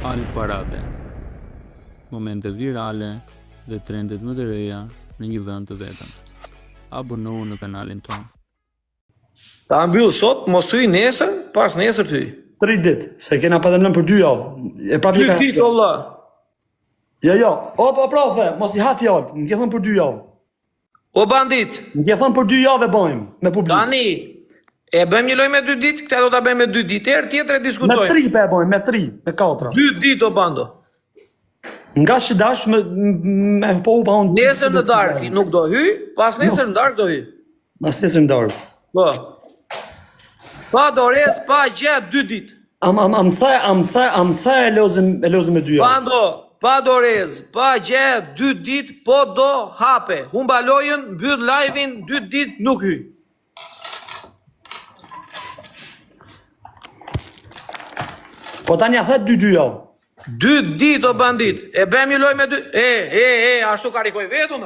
Al Parade. Momente virale dhe trendet më të reja në një vend të vetëm. Abonohu në kanalin tonë. Ta mbyll sot, mos ty nesër, pas nesër ty. 3 ditë, se kena pa lënë për 2 javë. E prapë 2 ditë valla. Jo, o profe, mos i ha fjalë, më ke thënë për 2 javë. O bandit, Më ke thënë për 2 javë e bëjmë me publik. tani e bëjmë një lojë me 2 ditë, këta do ta bëjmë me 2 ditë, herë tjetër e Me diskutojmë. 3 pe e bëjmë, me 3, me 4. 2 ditë o bando. Nga që dash me po u pa unë. Nesër në darkë nuk do hy, pas nesër në darkë do hy. Mas nesër në darkë. Po. Pa dorez, pa gjë 2 ditë. Am the e lozim me 2 javë. Bando, pa dorez, pa gjë 2 ditë, po do hape. Humba lojën, mbyll live-in 2 ditë nuk hy. Po tani a the 2 javë. 2 ditë o bandit. E bëjmë një lojë me 2. Ashtu karikoj vetun.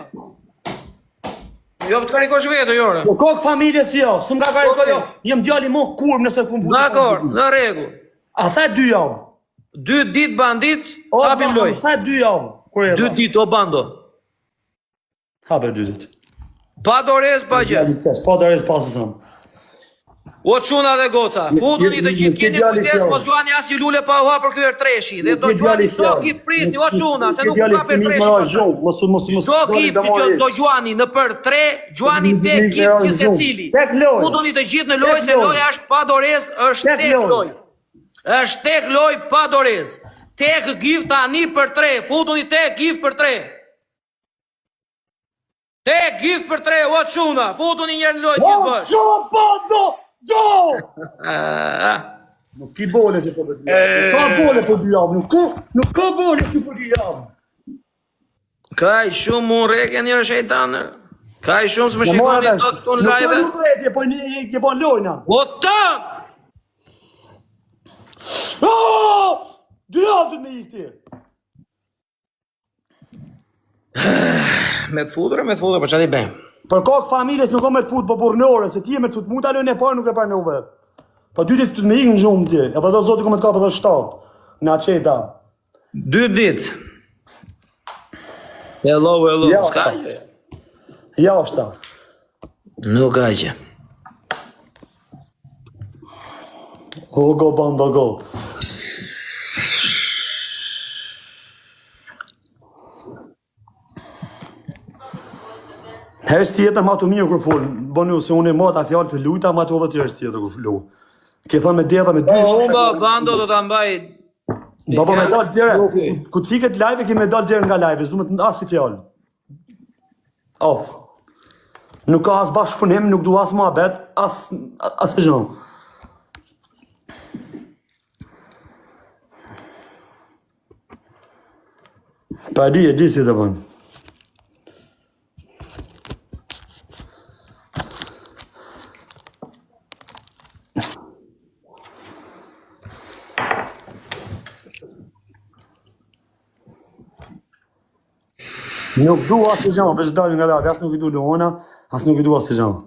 Jo të karikosh vetë, jore. Po kokë familjes jo, s'm ka karikoj jo. Jem djali mo kurm nëse kum futur. Dakor, në rregull. A the 2 javë. 2 ditë bandit, hapim lojë. A the 2 javë. Kur e 2 ditë o bando. Hape 2 ditë. Pa dorez, pa gjë. Po dorez pas sa. O çuna dhe goca, futuni të gjithë keni kujdes, mos juani as i lule pa u hapur ky treshi. Dhe do juani çdo gif prisni, o çuna, se nuk ka për treshi. Çdo gif që do juani në për 3, juani tek gif secili. Futuni të gjithë në lojë se loja është pa dorez, është tek lojë. Është tek lojë pa dorez. Tek gif tani për 3, futuni tek gif për 3. Tek gif për 3, o çuna, futuni një lojë gjithë bash. Jo, bando! Jo! Nuk ki bole që po për 2 javë. Ka bole për 2 javë, nuk ka bole që për 2 javë. Kaj shumë mu reke një shejtanër. Kaj shumë s'më shikoni të këtu në live. Nuk ka retje, po një po lojna. O të! 2 javë të me i këti. Me të futur, po që di bëjmë? Për kokë familjes nuk o me të fut, po burnore, se ti e me të fut, mu ta lojnë e parë nuk e parë në uve. Po 2 ditë të me ikë në gjumë ti, edhe do zoti ku me të kapë edhe 7, në aqeta. 2 ditë. Hello, s'ka gjë? Ja është ta. Nuk ka gjë. O go, bando, go. Herës tjetër ma të mirë kërë folë, bënu se unë e ma ta fjallë të lujta, ma të edhe të herës tjetër kërë flu. Ke thënë me deta me 2. Humba, bando do të mbaj... Baba me dalë tjere, ku të fiket live, ke me dalë tjere nga live, s'du me të asë i fjallë. Off. Nuk ka asë bashkë punim, nuk du asë ma bet, asë e zhënë. Pa e di si të bënë. Nuk du asë i gjamë, veç dalë nga lavi, asë nuk i du Luona, asë nuk i du asë i gjamë.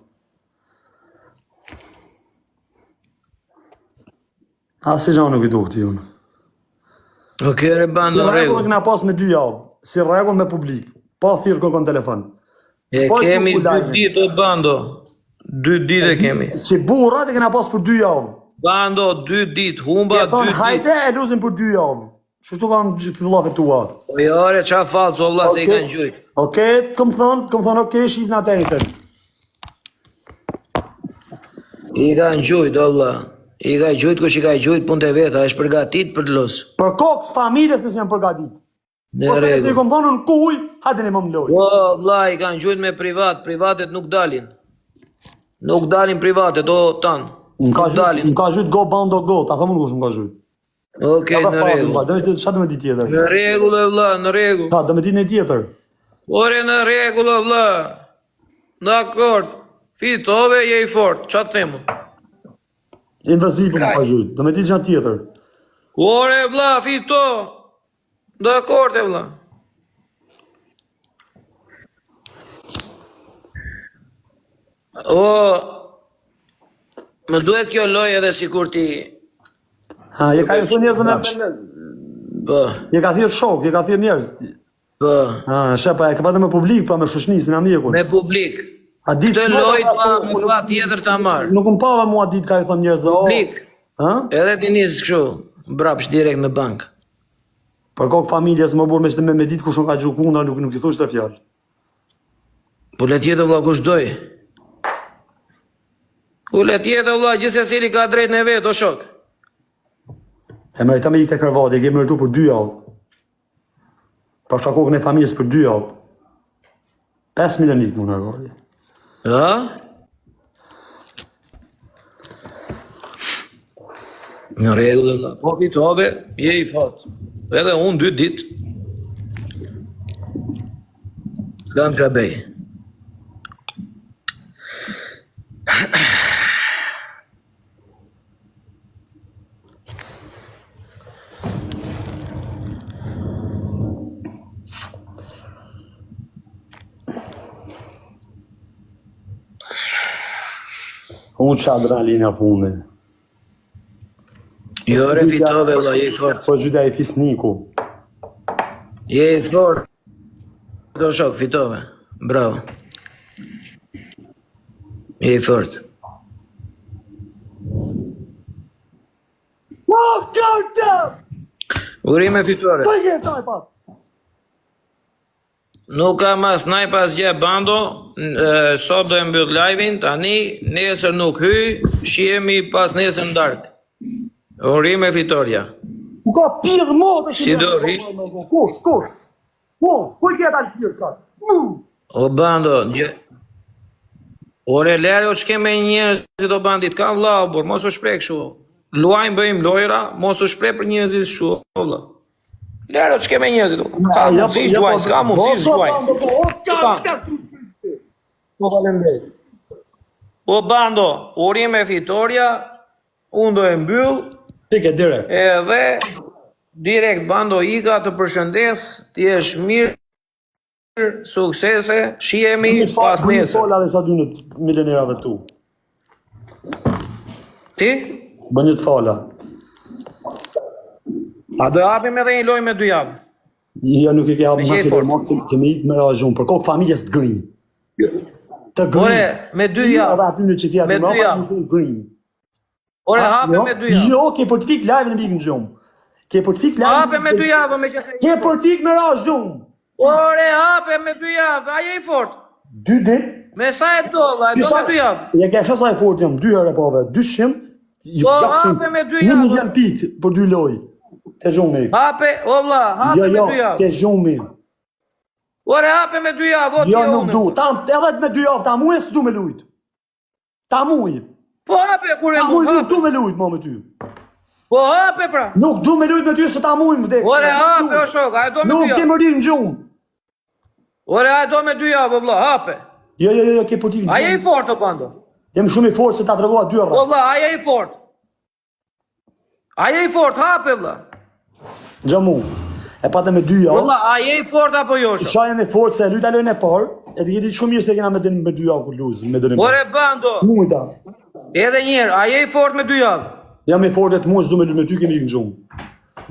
Asë i gjamë nuk i du këti unë. Ok, re bando, Si regu. regullë këna pas me 2 javë, si regullë me publik, pa thirë kërkon telefon. E kemi 2 ditë o bando. 2 ditë e kemi. Si burrat e këna pas për 2 javë. Bando, 2 ditë, humba 2 E thonë, ditë. hajde e luzim për 2 javë. Shështu kam gjithë fillave tua. Po jore, qa falë, o vla, se i kanë gjujtë. Oke, këmë thonë, oke, shif në atenitën. I kanë gjujtë, o vla. I ka gjujtë, kush i ka gjujtë punë të veta, është përgatit për të losë. Për kokës familjes nësë janë përgatit. Në Po të nëse i regu. kom thonë në kuj, hajde në më më lojë. Po, vla, i kanë gjujtë me privatet nuk dalin. Nuk dalin privatet, o tanë. Nuk dalin. Më ka gjujtë go, bando, go, ta thëmë në kush më ka gjujtë. Okej, në regu. Qa dhe me di tjetër? Në regull, e vla, në regull. Ta, dhe me di në tjetër. Ore, në regull, e vla. Dakord. Fitove, je i fort, qa të themu? Invaziv më ka gjujtë, dhe me di gjatë tjetër. Ore, vla, fito. Dakord, e vla. O, më duhet kjo loj edhe si kur ti... Ha, je ka ju të njerëzën Po. Je ka thirr shok, je ka thirr njerëz. Po. Shepa, e ka patë me publik, pra me shoqënisë, në amjekun. Me publik. A ditë Këtë lojt pa me pa tjetër ta marr. Nuk më pava mua ditë ka i thonë njerëz, Publik. Ë? Edhe ti nis kështu, mbrapsht direkt me bank. Për kokë familjes më burë me ditë kush nuk ka gjuhë kundra, nuk i thosh të fjalë. Po le tjetë vlla kush doj. U le tjetë vlla, gjithsecili ka drejtën e vet, o shok. E merita me ikë te kërvati, e ke meritu për 2 javë. Për shkakun e familjes për 2 javë. 5 milion ikë më nërgori. Ha? Në rregull, vlla. Po fitove, je i fat. Edhe unë 2 ditë. Kam që bej. Unë që adrenalina fundin. Jo re fitove, vlla, je i fort. Po gjyda e fisniku. Je i fort. Do shok, fitove. Bravo. Je i fort. Urime fitore. Po je snajpa. Nuk ka mas snajpa asgjë bando, sot do e mbyll live-in, tani, nesër nuk hyj, shihemi pas nesër në darkë. Urime fitoria. U ka pirë motë. Si do ri? Kush? Po i ke dalë pirë sa. O bando, ore lere o qke me njerëzit o bandit, ka vlau, bor, mos u shpreh kështu. Luajmë bëjmë lojra, mos u shpreh për njerëzit shu, valla. Lere o qke me njerëzit, ka mundësi gjuajnë, s'ka mundësi gjuajnë. Po falemderit. O bando, urime fitoria, unë do e mbyll, Pike direkt. edhe direkt bando ika të përshëndes, ti jesh mirë, suksese, shihemi pas nesër. Fola dhe sa dy në milionerave tu. Ti? Bën një të fala. A do hapim edhe një lojë me 2 javë? Ja nuk i ke hapë Me qej masi fort. dhe marë të me ikë me rajun, për kokë familjes të grin. Të grin. Ore, me 2 javë. Edhe aty në që tja Me të 2 javë. më të grin. Ore, hape me 2 javë. Jo, ke për të fik live në bikë në gjumë. Ke për të fik live Hape me 2 javë me qëse. Ke për të fik me rajë gjumë. Ore, hape me 2 javë, a je i fort. 2 dit. Me sa e do, la, e do me 2 javë. Ja ke shasa e fort jam, 2 herë pove, 200. Po, hape me 2 1 javë. milion pikë për 2 lojë. Te gjumë. Hape, o vla, hape me 2 javë. Te gjumë. Ore, hape me 2 javë, o Jo, t'jo nuk unë. du. Edhe me 2 javë, ta muj e s'du me lujt. Ta muj. Po hape, kur e Ta mu, muj nuk hape. du me lujt, mo me ty. Po hape, pra. Nuk du me lujt me ty se ta muj më vdekë. Ore, hape, o shok, a e do me 2 Nuk ke javë. më rinë në gjumë. Ore, a e do me 2 javë, o vla, hape. Jo, ke për ti A je i fort, o bando. Jem shumë i fort se ta tregova 2 O rrasë. vla, a je i fort. A je i fort, hape, vla. Gjamu. E pate me 2 O javë. vla, a je i fort apo jo, shok. Shajem e fort se lujta lojën e parë. E ti jeti shumë mirë se kena me 2 javë ku luzë. Me dënim. Ore, bando, Mujta. edhe njerë, a je i fort me 2 javë. Jam i fort e të mujë, s'du me lujt me ty kemi ikë në gjumë.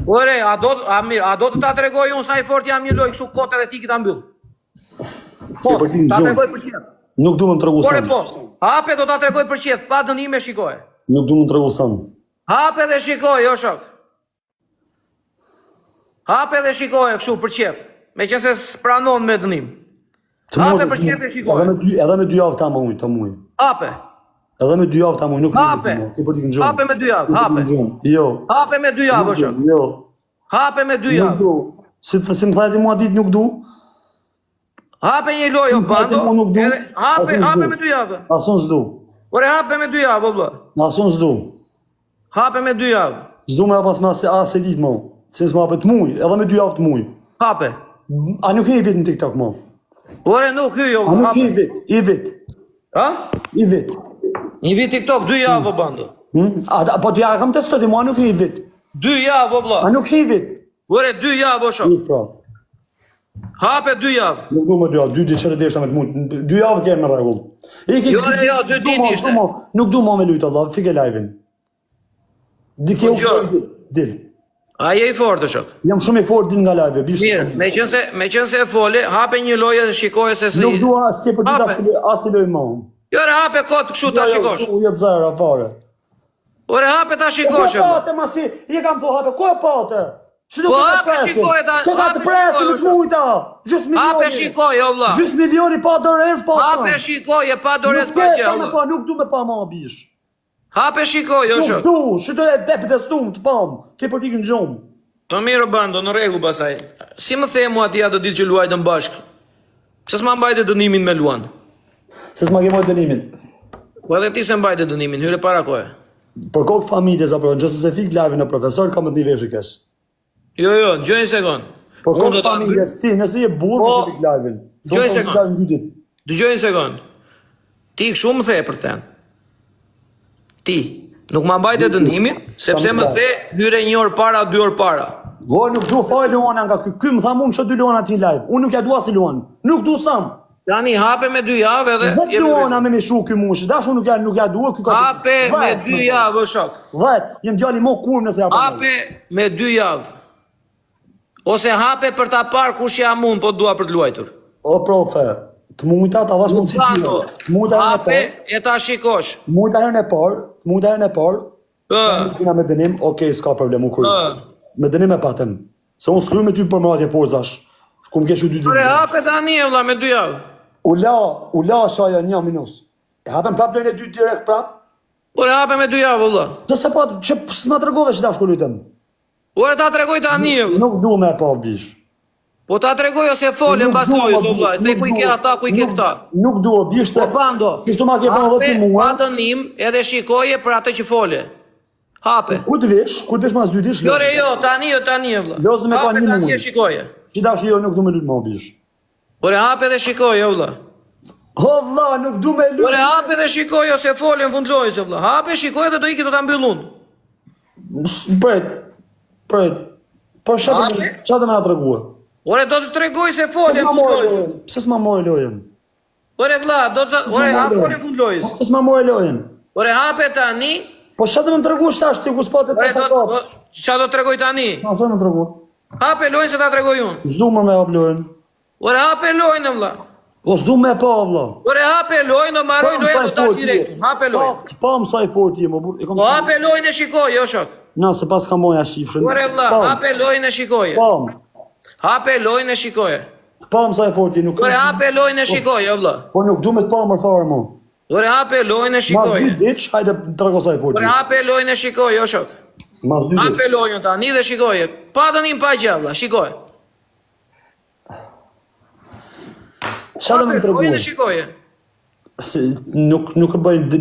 Ore, a do të ta tregoj unë sa i fort jam një lojë kështu kote dhe ti kita mbyll. Po, Ke për ti në ta gjumë. tregoj për qef. Nuk du me më tregu Ore, sënë. po, hape do ta tregoj për qef, pa dënime shikoj. Nuk du me më tregu sënë. Hape dhe shikoj, o shok. Hape dhe shikoj kështu për qef, me qëse s'pranon me dënim. Hape për qef dhe shikoj. Edhe me 2 javë ta muj, ta muj. Hape, Edhe me 2 javë ta muj, nuk Hape. Ke për ti në gjumë. Hape me 2 javë, Ke për ti hape. në gjumë. Jo. Hape me 2 javë, o shok. Jo. Hape me 2 Nuk javë. du. Si më thajti mua ditë nuk du. Hape një lojë, o Nuk hajte, bando. unë nuk du. Edhe hape, Asun hape s'du. me 2 javë. Asun s'du. Ore, hape me 2 javë, o vlla. Asun s'du. Hape me 2 javë. S'du me pas me as e ditë mo. Se s'ma apet muj, edhe me 2 javë të muj. Hape. A nuk e i vit në TikTok mo? Ore, nuk hy, o A nuk hape. i vit, i vit, Ha? i vit. Një vit TikTok, 2 javë, o bando. Po t'ja kam testoti, mua nuk i vit. 2 javë, o vlla. A nuk i vit. Ore, 2 javë, o shok. Nuk pra. Hape 2 javë. Nuk du me 2 javë, 2 ditë qërë deshta me të mund. 2 javë kemë në regull. Jo, 2 ditë ishte. Nuk du ma me lujtë, Allah, fike live-in. Dike Po, u gjo. dil. A je I fortë shok? Jam shumë I fortë din nga live, bish. Mirë, me qënë se e foli, hape një lojë dhe shikoje se si... Nuk dua s'ke për ditë as I loj më. Jo re hape kotë kështu ta shikosh. Jo zera fare. Ore hape ta shikosh. Ko pate masi, I kam po hape, ko e pate? Po hape shikoje ta... Ko ka të presin nuk mujta. Gjus milioni. Hape shikoje, o vlla. Gjus milioni pa dorez pa. Hape shikoje pa dorez pa gjë. Nuk du me pa ma bish. Hape shikoje, o shok. Nuk du, shito e dep të stum të pam. Ke për tikën gjumë. Të mirë bando, në rregull pasaj. Si më the mua aty ato ditë që luajtëm bashkë? Pse s'ma mbajte dënimin me luan? Se s'ma kemoj dënimin. Po edhe ti se mbajte dënimin, hyre para koje. Për kokë familjes apo nëse se fik live në profesor kam të një veshë kesh. Jo, gjoj një sekond. Për kokë familjes ti, nëse je burr nëse fik live-in. Gjoj një sekond. Dëgjoj një sekond. Ti kështu më the për të. Ti nuk ma mbajte dënimin, sepse më the hyre 1 orë para, 2 orë para. Vo nuk du fare Luana nga ky më tha mua çdo 2 Luana ti live. Unë nuk ja dua si Luan. Nuk du sam. Tani hape me 2 javë edhe jemi Luana me shu ky mushi. Dash unë nuk ja dua ky ka. Hape me 2 javë shok. Vet, jem djali më kurr nëse ja. Hape me 2 javë. Ose hape për ta parë kush jam unë, po dua për të luajtur. O profe, të mujta ta vash mund si ti. Mujta hape e ta shikosh. Mujta herën e parë. Kina me dënim, okej, s'ka problem, u kërë. Me dënim e patëm. Se unë s'kryj me ty për mëratje forzash. Ku më kesh u 2 ditë. Ore, hape tani e vlla me 2 javë. U la shaja 1 minus. E hapem prap dojnë e 2 direkt prap. Ore, hape me 2 javë, vlla. Që se pa, që s'ma të regove që ta shkullitëm. Ore, ta tregoj tani e vlla. Nuk du me pa bish. Po ta tregoj ose folën pas lojës, o vlla. Dhe ku I ke ata, ku I ke këta. Nuk du, bish të... Po bando. Kishtu ma ke pa dhe ti mua. Pa dënim edhe shikoje për atë që fole. Hape. Ku të vesh mas 2 dish? Jo re jo, tani e vlla. Lozë me ka 1 tani muaj. e shikoje. Që dash jo nuk du me lutë ma bish. Ore hape dhe shikoje, o vlla. O vlla, nuk du me lutë. Ore hape dhe shikoje ose fole në fund lojës, o vlla. Hape shikoje dhe do iki do ta mbyllun. Pret. Po çfarë më na tregua? Ore do të tregoj se fole në fund lojës. Pse s'ma morë lojën? Ore vlla, ore ha fole në fund lojës. Pse s'ma morë lojën? Ore hape tani. Po çfarë do më tregosh tash ti ku s'patë të takat? Çfarë do të tregoj tani? Po çfarë më tregu? Hape lojën se ta tregoj unë. S'du më me hap lojën. Ore hape lojën vlla. Po s'du me pa vlla. Ore hape lojën, do marroj lojën do dal direkt. Hape lojën. Po më sa I fortë je më burr. Po hape lojën e shikoj, jo shok. Na se pas ka moja shifshën. Ore vlla, hape lojën e shikoj. Po. Hape lojën e shikoj. Po më sa I fortë nuk. Ore hape lojën e shikoj, jo vlla. Po nuk du me të pa më fare më. Ore hape lojën e shikoj. Mas 2 ditë, hajde trego sa I fortë. Ore hape lojën e shikoj, jo shok. Mas 2 ditë. Hape lojën tani dhe shikoje. Pa dënim pa gjë vlla, shikoj. Çfarë më treguar? Lojën e shikoje. Nuk e bëjnë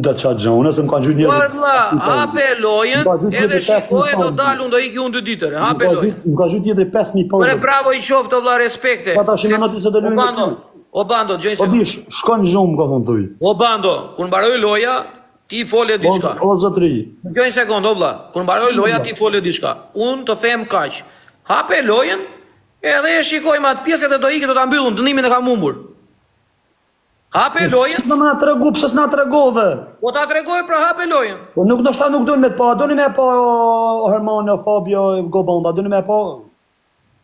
do çfarë gjë, unë se më kanë gjujt njerëz. Por vlla, hape lojën edhe shikoje do dal unë do iki unë 2 ditë. Hape lojën. Më ka gjujt tjetër 5000 pound. Ore bravo I qoftë vlla, respekte. Pa tash më noti se do lujmë. O bando, gjej se. Po bish, shkon zhum ka thon thuj. O bando, kur mbaroj loja, ti fole diçka. O zotri. Gjej një sekond, o vlla. Kur mbaroj loja, ti fole diçka. Unë të them kaq. Hape lojën, edhe e shikojmë atë pjesë dhe do ikë do ta mbyllun, dënimin e kam humbur. Hape lojën. S'do më na tregu, pse s'na tregove? Po ta tregoj për hape lojën. Po nuk ndoshta nuk duhen me të pa, doni me pa Hermano, Fabio, Gobonda, doni me pa.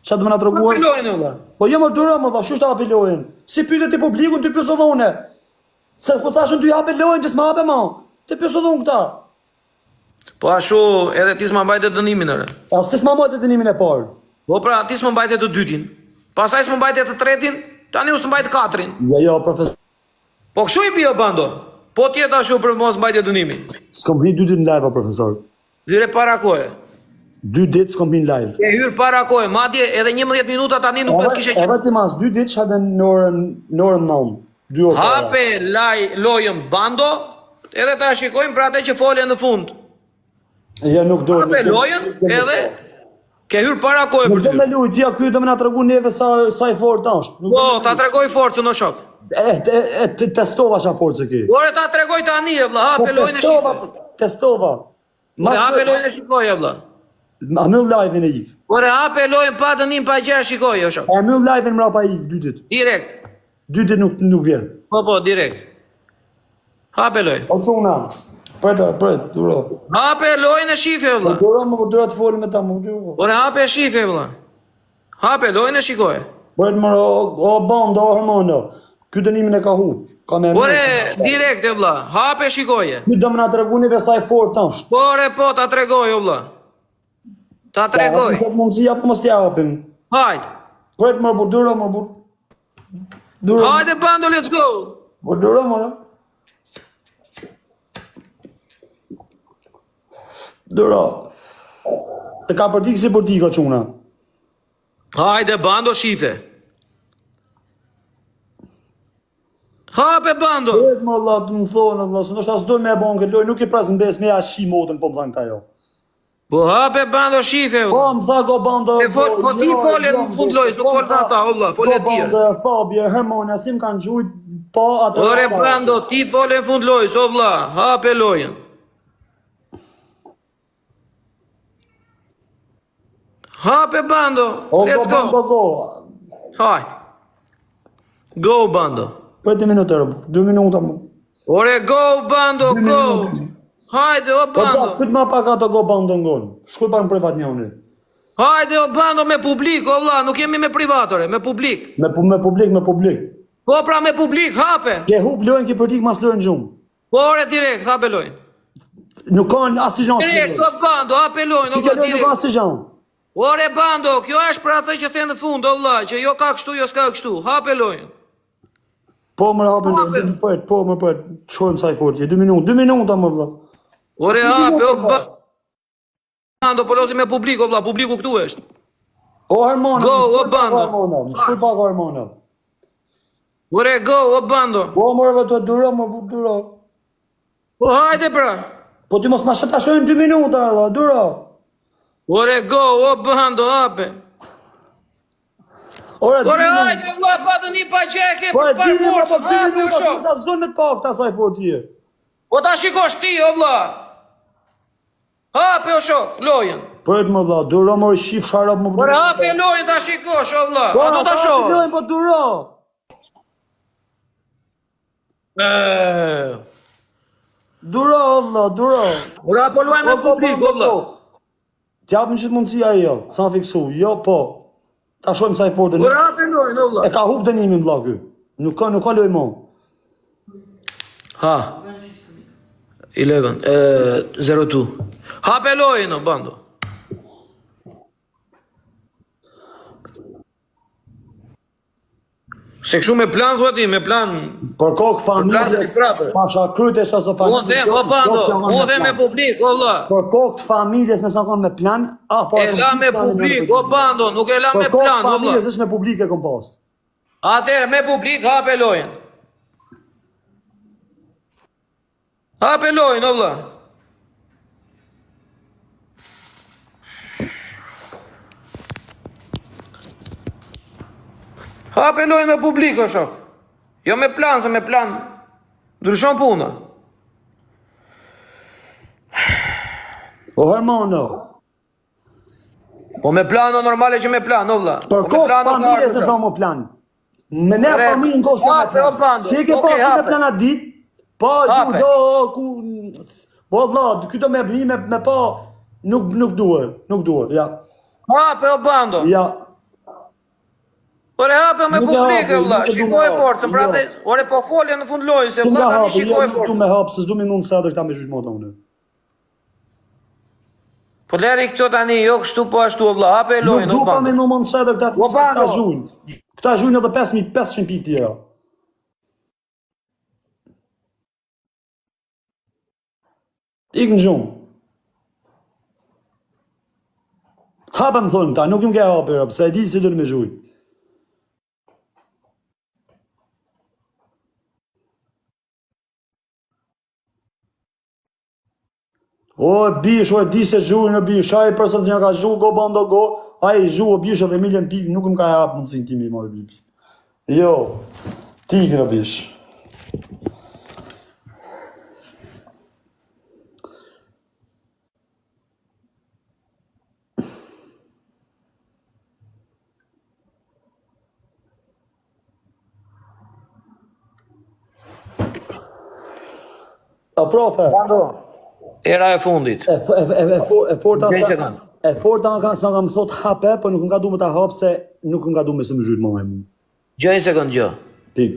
Çfarë do më na treguar? Hape lojën valla. Po jo më dura më dha, çu ta hapi lojën? Si pyetet ti publikun, ti pyesove unë. Se ku thashën ty hape lojën, që s'ma hape më. Ti pyesove unë këta. Po ashtu edhe ti s'ma mbajte dënimin ore. A se s'ma mbajte dënimin e parë? Po pra, ti s'ma mbajte të dytin. Pastaj s'ma mbajte të tretin, tani u s'mbajt katrin. Jo, profesor. Po kështu I bie bando. Po ti ashtu për mos mbajtje dënimi. S'kom hyrë 2 ditë në live, profesor. Hyre para kohe. 2 ditë s'kom hyrë live. E hyr para kohe, madje edhe 11 minuta tani nuk do të kishe qenë. Edhe ti mas 2 ditë hadë në orën 9. 2 orë. Hape lojën bando, edhe ta shikojmë për atë që fole në fund. Ja nuk do. Hape lojën edhe ke hyr para kohe për ty. Do me luj, dia ky do më na tregu neve sa I fortë është. Po, ta tregoj forcën o shok. Testova çfarë forcë ke. Ore ta tregoj tani e vlla, hape lojën e shikoj. Testova. Ore hape lojën e shikoj e vlla. A myll live-in e ik. Ore hape lojën pa dënim pa gjë shikoj o shok. A myll live-in mrapa ik 2 ditë. Direkt. 2 ditë nuk vjen. Po, direkt. Hape lojën. O çuna. Pret, duro. Hape lojën e shife, vëlla. Duro më duro të folim me ta më duro. Ore, hape e shife, vëlla. Hape lojën e shikoje. Pret më o bando, o hormono. Ky dënimin e ka hu. Ka me Ore, direkte, vëlla. Hape e shikoje. Ky do më na treguni vesaj fort tash. Ore, po, ta tregoj, vëlla. Ta tregoj. Sa mundsi apo mos t'ja japim. Hajde. Pret më duro më bu. Duro. Hajde, bando, let's go. Duro më. Duro. Të ka përdik si përdik o quna. Hajde, bando, shife. Hape, bando. Pret më Allah, të më thonë, Allah, së nështë asë dojnë me e bon këtë loj, nuk i presën bes me ashi modën, po më thanë ka jo. Po hape, bando, shife, Po, vëlla. më tha go bando... Po ti folje në fund lojës, nuk folë në ata, vëlla, folje Po, tjere. bando, Fabio, Hermona, si më kanë gjujt, po, atë... Ore, bando, ti folje në fund lojës, o vëlla, hape lojën. Hape, bando, let's go. Go. Haj. Go, bando. Për 2 minutë, 2 minuta më. Ore, go, bando, go. Hajde, o Po, bando. këtë ma pak ato go bando ngonë. Shkuj pa në privat një unë. Hajde, o bando, me publik, o vëlla, nuk jemi me privatore, me publik. Me publik. Po, pra me publik, hape. Ke hup lojnë ki përdik mas lojnë gjumë. Po, ore, direkt, hape lojën. Nuk kanë asë gjanë. Direkt, o bando, hape lojën, o Ki ke vëlla, lojnë nuk direkt. asë gjanë. Ore, bando, kjo është për atë që the në fund, o vëlla, që jo ka kështu, jo s'ka kështu, hape lojën. Po, më rapin, po, më për, shkojmë saj fort, 2 minuta më vëlla. Ore, hape, o bando, po lozi me publik, o vëlla, publiku këtu është. O Hermona. Go, o bando. Shkuj pak Hermona. Ore, go, o bando. Po, mërëve të duro, më bu duro. Po, hajde, pra. Po, ti mos ma shëta shojnë 2 minuta, Allah, duro. Ore, go, o bando, hape. Ore, Hajde, vëlla, pa të një pa qeke, Po, për parë forcë, hape, o shok. ta zdojnë me të pak, ta saj fort je. Po ta shikosh ti, o vëlla. Hape, o shok, lojën. Për më dha, duro më shif sharap më Ore, hape lojën ta shikosh, o vëlla. A do ta shoh? Lojnë, po duro. Duro, Allah, duro. Ora, po luaj me publik, o vëlla. T'japën që të mundësia e jo, sa fiksu, jo, po. Ta shojmë saj fortën. Ora, hape lojën, o vëlla. E ka hup dënimin, vëlla, ky. Nuk ka loj mo. Ha. 02. Hape lojën, o bando. Se kështu me plan, thua ti, me plan... Për kokë familjes, pasha kryte shasë familjes. Unë them, o bando, unë them me publik, o vëlla. Për kokë të familjes nësa kanë me plan, E la me publik, o bando, nuk e la me Për kokë plan, o vëlla. familjes, është me publik e kom pas. Atere, me publik, hape lojën. Hape lojën, o vëlla. Hape lojën me publik, o shok. Jo me plan, se me plan ndryshon puna. O Hermano, Po me plano normale që me plan, o vëlla. për kokë të familjes nësa më plan. Me ne familjen kohë se me Hape, o plan. bando, Si e ke okej, pas me hape. plan atë dit, pa Hape. ju do, ku... Po vëlla, këto me bëni me pa, nuk duhet, ja. Hape, o bando. Ja, Ore hape me Nuk e publik, hape, vëlla. nuk e du me Shikoj hape, forcën, pra jo. te... Ore po folje në fund lojës, se tu me vëlla tani hapë, shikoj nuk du forcën. me hapë, se s'du me nunë sadër ta me gjyshmota unë. Po leri këto tani, jo kështu po ashtu, o vëlla. Hape Nuk lojën, du o pa me bando. nunë më sadër ta O bando. këta gjujnë. Këta gjujnë edhe 5.500 pikë tjera. Ik në gjumë. Hapë më thonë ta, nuk ju më ke hapë, se e di si dërë me gjujnë. O, bish, o, e di se gjujnë, bish, a i përsa të një ka gjuj, go, bando, go, a i gjuj, o, bish, edhe miljen pikë, nuk më ka hapë mundësin timi, ma, bish. Jo, ti këna, bish. A profe, Bando. era e fundit. E forta Gjej sa sekond. e forta sa kam thot hape, po nuk nga du me ta hap se nuk nga du me se më zhyt më mu. Gjoj sekond gjë. Pik.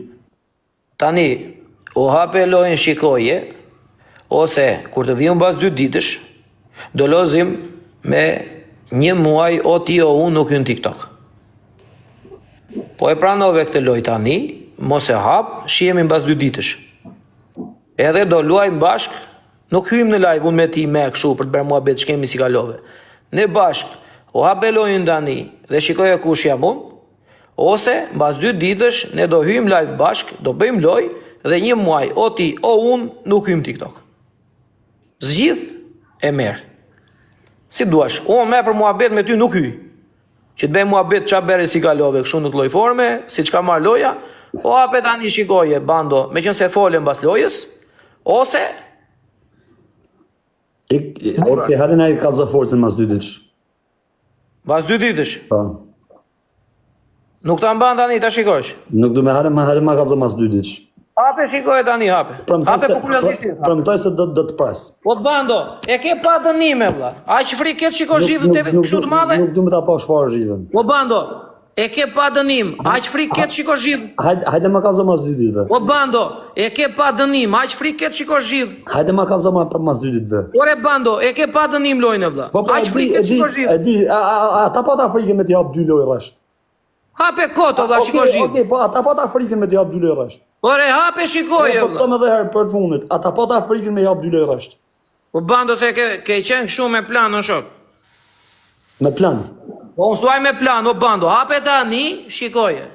Tani, o hape lojën shikoje, ose kur të vijun pas 2 ditësh, do lozim me 1 muaj o ti o unë nuk hyn TikTok. Po e pranove këtë lojë tani, mos e hap, shihemi mbas 2 ditësh. Edhe do luajmë bashk, nuk hyjmë në live unë me ti me kështu për të bërë muhabet ç'kemi si kalove. Ne bashk, o hape lojën tani dhe shikoje kush jam unë, ose mbas 2 ditësh ne do hyjmë live bashk, do bëjmë lojë dhe 1 muaj o ti o unë nuk hyjmë TikTok. Zgjidh e merr. Si duash, unë me për muhabet me ty nuk hyj. Që të bëjmë muhabet qa bere si kalove kështu në të loj forme, si që ka marrë loja, o hape tani shikoje, bando, me qënë se folën bas lojës, ose... Ok, halin ai ka forcën mas 2 ditësh. Bas 2 ditësh. Po. Nuk ta mban tani, ta shikosh. Nuk du me halin ma ka mas 2 ditësh. Hape shikoje tani, hape. Hape po kuriozisht. Premtoj se do të pres. Po bando, e ke pa dënime, vlla. Aq frikë shikosh zhivën te kështu të madhe? Nuk du me ta pa shfarë zhivën. Po bando, e ke pa dënim, aq frikë shikosh zhivë. Hajde ma kalzo mas 2 ditëve. Po bando, e ke pa dënim, aq frikë shikosh zhivë. Hajde ma kalzo mas 2 ditëve. Ore bando, e ke pa dënim lojën e vlla. Aq frikë shikosh zhivë. E di, ata pa ta frikën me t'i hap 2 lojë rresht. Hape koto vlla shikosh zhivë. Okej, po ata pa ta frikën me t'i hap 2 lojë rresht. Ore hape shikoje Po vlla. them edhe herë për të fundit, ata pa ta frikën me hap 2 lojë rresht. Po bando se ke qenë kështu me plan në shok. Me plan. Po unë stuaj me plan, o bando, hape tani, shikoje.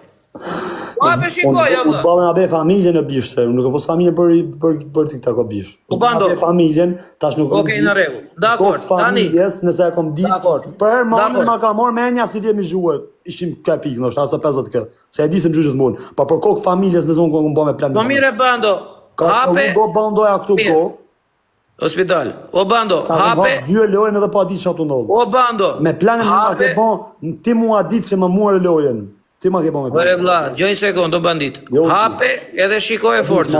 Hape shikoje vlla. Po me abe familjen e bish se nuk e fos familjen për TikTok o bish. Po bando. Abe familjen tash nuk. Okej, në rregull. Dakor, tani. Familjes, nëse e kom ditë. Dakor. Për herë Dakor. ma ka marrë menja si vjemi zhuhet. Ishim ka pikë ndoshta ose 50 kë. Se e di se më gjyqët mund. Pa për kokë familjes në zonë ku më bë me plan. Po mire bando, hape. Ka bandoja këtu Mirë. ko. Hospital. O bando, Ta hape. dy lojën edhe pa ditë çfarë të ndodh. O bando. Me planin ma ke hape. bën, ti mua ditë se më muar lojën. Ti ma ke bën me plan. Ore vlla, gjoj sekond, o bandit. Jo, Hape edhe shikoje forcën.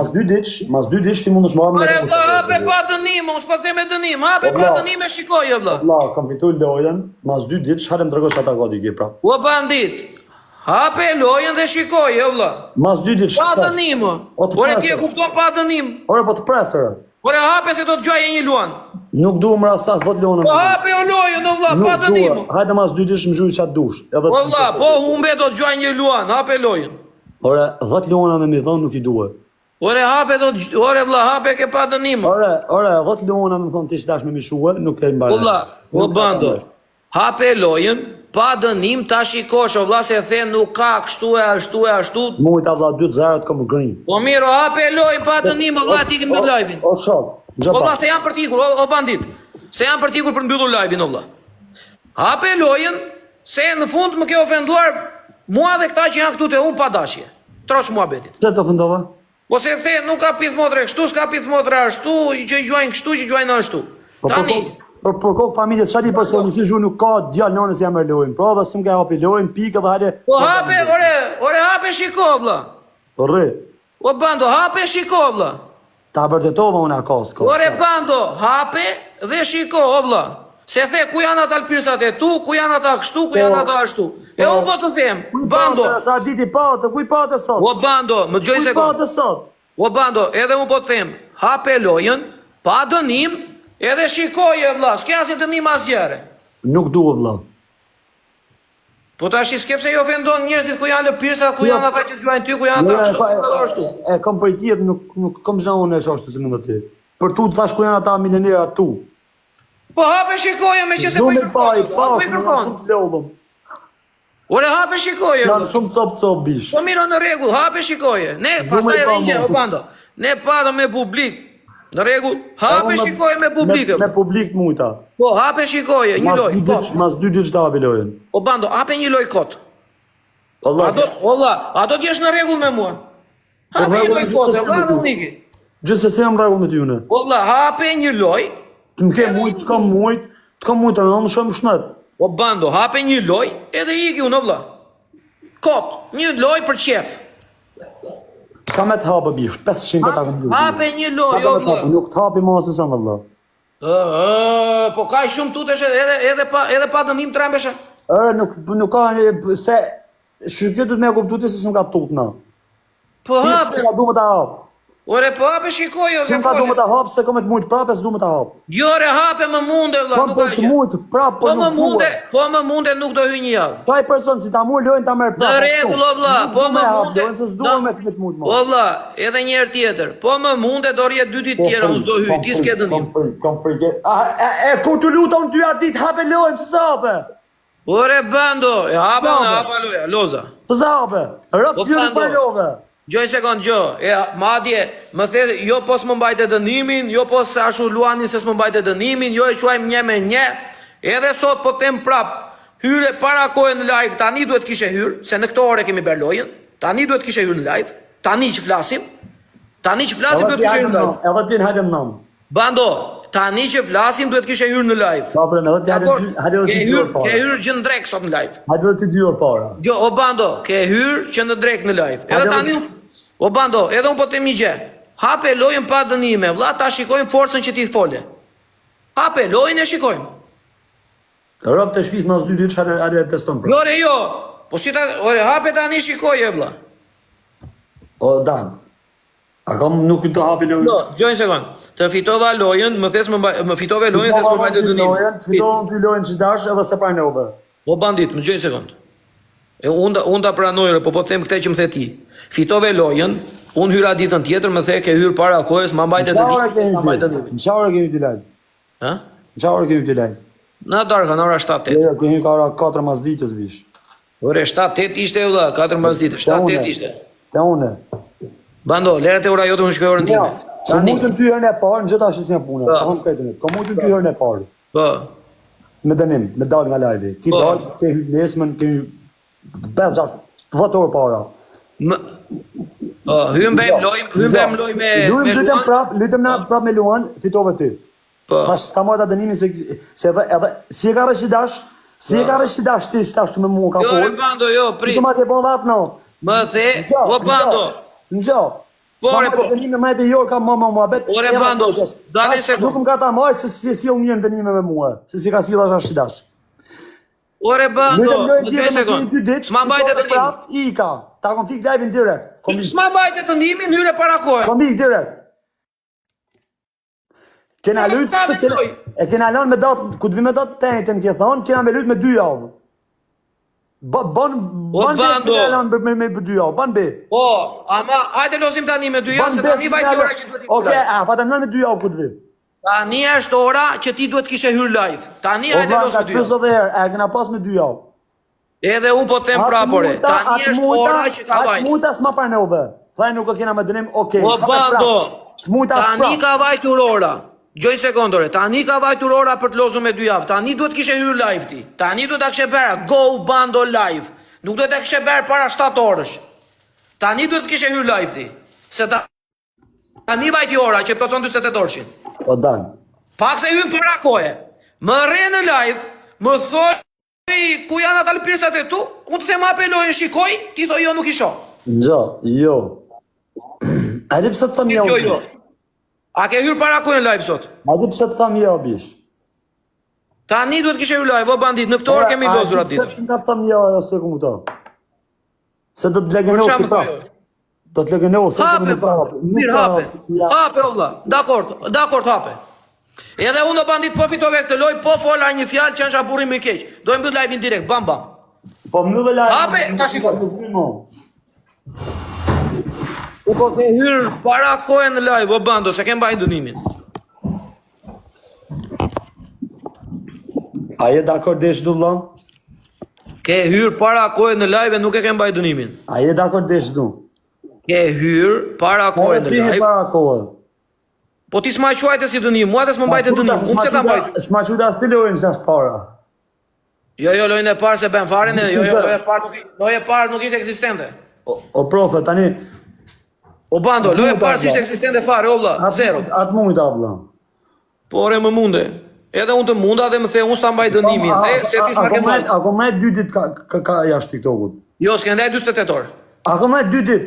Mas 2 ditë ti mund të shmarrë me. Ore vlla, hape pa dënim, unë s'po them me dënim. Hape pa dënim e shikoje vlla. Allah, kam fitu lojën, mas 2 ditë halem tregosh ata gati ke pra. O bandit. Hape lojën dhe shikoje vlla. Mas 2 ditë. Pa dënim. O të Ore presër. ti e kupton pa dënim. Ore po të presër. Ore hape se do të gjoje një luan. Nuk duam rastas vot lojën. Po hape o lojën, o vlla, pa dënim. Hajde mas 2 ditë më zhuj çat dush. Edhe Po vlla, po humbe do të gjoj një luan, hape lojën. Ore 10 lojëna me mi dhon nuk i duhet. Ore hape do të ore vlla, hape ke pa dënim. Ore 10 lojëna më thon ti s'dash me mi shue, nuk e mbar. O vlla, o bando. Hape lojën, pa dënim ta shikosh, o vlla se the nuk ka kështu e ashtu. Mujt valla 2-0 kom grin. Po miro, hape lojën pa dënim, o vlla ti ke mbyll live-in. O shok. Po vlla se janë përtikur, o bandit. Se janë përtikur për mbyllur live-in, o vlla. Hape lojën, se në fund më ke ofenduar mua dhe këta që janë këtu te unë pa dashje. Trosh muhabetit. Pse të ofendova? Po se the nuk ka pith motre kështu, s'ka pith motre ashtu, që i gjuajnë kështu, që i gjuajnë ashtu. Tani, Për kokë familjes çati personi si zhu nuk ka djalë nënës jam me lojën. Pra dhe s'm ka hapi lojën, pikë dhe hajde. po hape, ore hape shiko vlla. Rri. O bando, hape shiko vlla. Ta vërtetova unë akos. Ore bando, hape dhe shiko o vlla. Se the ku janë ata alpirsat e tu, ku janë ata kështu, ku janë ata ashtu. E unë po të them, bando. Sa diti patë, kuj patë sot? O bando, më gjoj Kuj sekond. patë sot? O bando, edhe unë po të them, hape lojën, pa dënim, edhe shikoje vlla, s'ke asin dënim asgjëre. Nuk duhet vëlla. Po tash i skepse i ofendon njerëzit ku janë lëpirsat, ku janë ata që dëgjojnë ty, ku janë ata kështu. E kam për tjetër, nuk kam zhaun e ashtu si mund të ti. Për tu të thash ku janë ata milionerët tu. Po hape shikoje me që se Zume pa i po pas, shumë të lodhëm. Ore hape shikoje. Janë shumë cop bish. Po miro në rregull, hape shikoje. Ne pastaj edhe një gjë, o bando. Ne padëm me publik. Në rregull, hape shikoje me publikën. Me publik të mujta. Po hape shikoje, një lojë. Mas 2 ditë ta hapi lojën. O bando, hape një lojë kot. Allah. A do t'jesh në rregull me mua? Hape një lojë kot, valla uniki. Gjithsesi jam rregull me ty unë. Po valla, hape një lojë. Të më ke mujt, të kam mujt, në shumë shnet. O bando, hape një lojë, edhe iki unë valla. Kot, një lojë për qef. Sa me të hapë bish, 500 këta këmë. Hape një lojë, o valla. Nuk të hapi ma se sa në valla. Po ka shumë tutesh edhe pa dënim trembeshe? Nuk ka se shqyrë du të me kuptu të se s'm ka tut na. Po hape. S'ka du me ta hap. Ore po hape shikoj ose S'm ka du me ta hap se ka me të mujt prapë s'du me ta hap. Jo re hape më munde vlla, Po nuk ka të gjë. mujt prapë po nuk duhet. Po më munde nuk do hyj një javë. Taj person si ta mujt lojnë ta merr prapë. Në rregull o vlla, po më munde. Lojnë se s'duhet me të mujt më. Po vlla, edhe një herë tjetër. Po më munde do rjet 2 ditë tjera unë s'do hyj, ti s'ke dënim. Kom frikë. Ku të lutem 2 ditë hape lojmë se sa hape. Ore bando, e hapa loja, loza. Të sa hape. Rëp Po, pjërë pa love. Gjoj sekond, gjo, madje, më the, jo pos më mbajte dënimin, jo pos se ashu luanin se s'më mbajte dënimin, jo e quajmë 1 me 1, edhe sot po tem prap, hyre para kohë në live, tani duhet kishe hyrë, se në këto ore kemi ber lojën, tani duhet kishe hyrë në live, tani që flasim duhet kishe hyrë në live. Edhe ti në hajde më nëmë. Bando, tani që flasim duhet kishe hyrë në live. Po, prem, edhe ti hajde dhe ti 2 orë para. Ke hyrë gjë në drek sot në live. Hajde dhe ti 2 orë para. Jo, o bando, ke hyrë që në drek në live. Edhe tani, o bando, edhe unë po të mi gje. Hape lojën pa dënime, vlla, ta shikojmë forcën që ti fole. Hape lojën e shikojmë. Rëp të shpis mas 2 ditë që hajde teston pra. Jo, re, jo. Po si ta, ore, hape tani shikoje, vlla. O, Dan. A kam nuk të hapi lojën? Jo, gjojnë sekund. Të fitova lojën, më fitove lojën dhe s'më bajtë dënime. Fitovam ty lojën që dash edhe se parne ube. O bandit, më gjojnë sekund. E unë ta pranojre, po të them këte që më the ti. Fitove lojën, unë hyra ditën tjetër, më the ke hyrë para kohës, ma mbajtë dënime. Në qa ore kemi ty lajnë? Ha? Në qa ore kemi ty lajnë? Na darka, në ora 7-8. Lera, kemi ka ora 4 mas ditës bish. Ore, 7-8 ishte e vlla, 4 mbas ditë, 7-8 ishte. Te une. Bando, leret e ora jote më shkoj orën time. Ka mundën ty herën e parë, në gjitha shqisja punë. Ka mundën ty herën e parë. Po. Me dënim, me dal nga live. Ki dal, ke hyp nesmen, ke hyp bezak, 10 orë para. Hymë bejmë loj me Lutem na prap me luan, fitove ty. Pas ta marrë dënimin se edhe si e ka rëshidash, ti stash me mua ka po. Jo, Bando, jo, prit. Ti ma ke bon vat no. Më the, o Bando. Ngjo. Ore po. Dënime më të jorë ka mama muhabet. Ore Bando, dali se nuk më ka ta marrë se si sjell mirë dënime me mua, se si ka sjell rëshidash. Ore Bando, më the sekond. S'ma mbajte dënimin. Ika, ta kom fik live-in direkt. S'ma mbajte dënimin, hyre para kohë. Kom fik direkt. Kena lutë se kena lanë me datë, ku të vi me datë tenjën ke thonë, kena me lutë me 2 javë. Ban be se kena lanë me 2 javë, ban be. Po, ama, hajde lozim tani me 2 javë, se tani vajtë ora që duhet i Oke, pa të me 2 javë ku të vi. Tani është ora që ti duhet kishe hyrë live. Tani hajde lozim me 2 javë. O, ka kena pas me 2 javë. Edhe unë po të them prapore, tani është ora që ka vajtë. Atë mujta s'ma pranove. Thaj nuk e kena me dënim, okej. O, Bando, tani ka vajtur ora. Gjoj sekondore, tani ka vajtur ora për të lozur me 2 javë. Tani duhet kishe hyrë live ti. Tani duhet ta kishe bërë Go Bando live. Nuk duhet ta kishe bërë para 7 orësh. Tani duhet kishe hyrë live ti. Se tani vajti ora që plotson 48 orëshin. O dan. Pak se hyn para kohë. Më rre në live, më thoj ku janë ata lëpirsat e tu? Unë të them hape lojën shikoj, ti thoj jo nuk i shoh. Jo. A di pse të them jo? A ke hyrë para kohë në live sot? A di pse të them jo bish? Tani duhet kishe hyrë live, o bandit, në këtë orë kemi lozur atë ditë. Se të them jo, se ku muto. Se do të legënoh si prap. Do të legënoh se hape, hape, o vlla. Dakor, hape. Edhe unë o bandit po fitove këtë loj, po fola një fjalë që është burrim i keq. Do e mbyll live-in direkt, bam. Po mbyll live. Hape, ta shikoj. U po ke hyrë para kohë në live, o Bando, se ke mbajtë dënimin. A je dakord desh du vëlla? Ke hyrë para kohë në live e nuk e ke mbajtë dënimin. A je dakord desh du? Ke hyrë para kohë në live. Para kohë. Po ti s'ma quajte si dënim, mua dhe s'ma mbajtë dënim. Unë se ta mbajtë. S'ma quajte as ti lojnë që është para. Jo, lojnë e parë se ben fare, lojnë e parë nuk ishte eksistente. O profe, tani... O Bando, lojnë e parë si ishte eksistente fare, o vlla, zero. Atë mund ta vëlla. Por e më munde. Edhe unë të munda dhe më the unë s'ta mbaj dënimin. Se ti s'ma ke mbajtë. Ako me 2 ditë ka jashtë TikTokut. Jo, s'ke ndaj 48 orë. Ako me 2 ditë.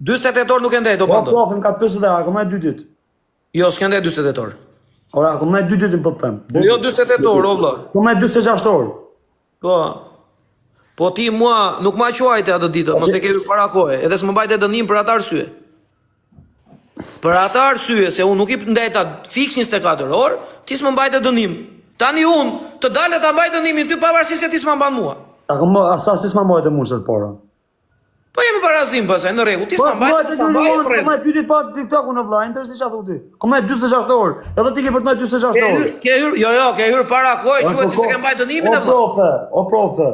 48 orë nuk e ndaj, do Bando. Po, më ka të pësë dhe, ako me 2 ditë. Jo, s'ke ndaj 48 orë. Ora, ku më 2 ditë po të them. Jo 48 orë, o vlla. Ku më 46 orë. Po. Po ti mua nuk ma quajte atë ditë, mos e ke hyrë para kohe, edhe s'më mbajte dënim për atë arsye. Për atë arsye se unë nuk i ndajta fiks 24 orë, ti s'më mbajte dënim. Tani unë të dalë ta mbaj dënimin ty pavarësisht se ti s'ma mban mua. Asa si s'ma mbajte mua çfarë para. Po jemi parazim pasaj në rregull, ti s'ma mbajte. Po më 2 ditë pa TikTok-un në vllai, interesë çfarë thotë ti. Ku më 46 orë, edhe ti ke për të më 46 orë. Ke hyrë, jo, ke hyrë para kohë, quhet ti se ke mbaj dënimin e vëlla. O profe.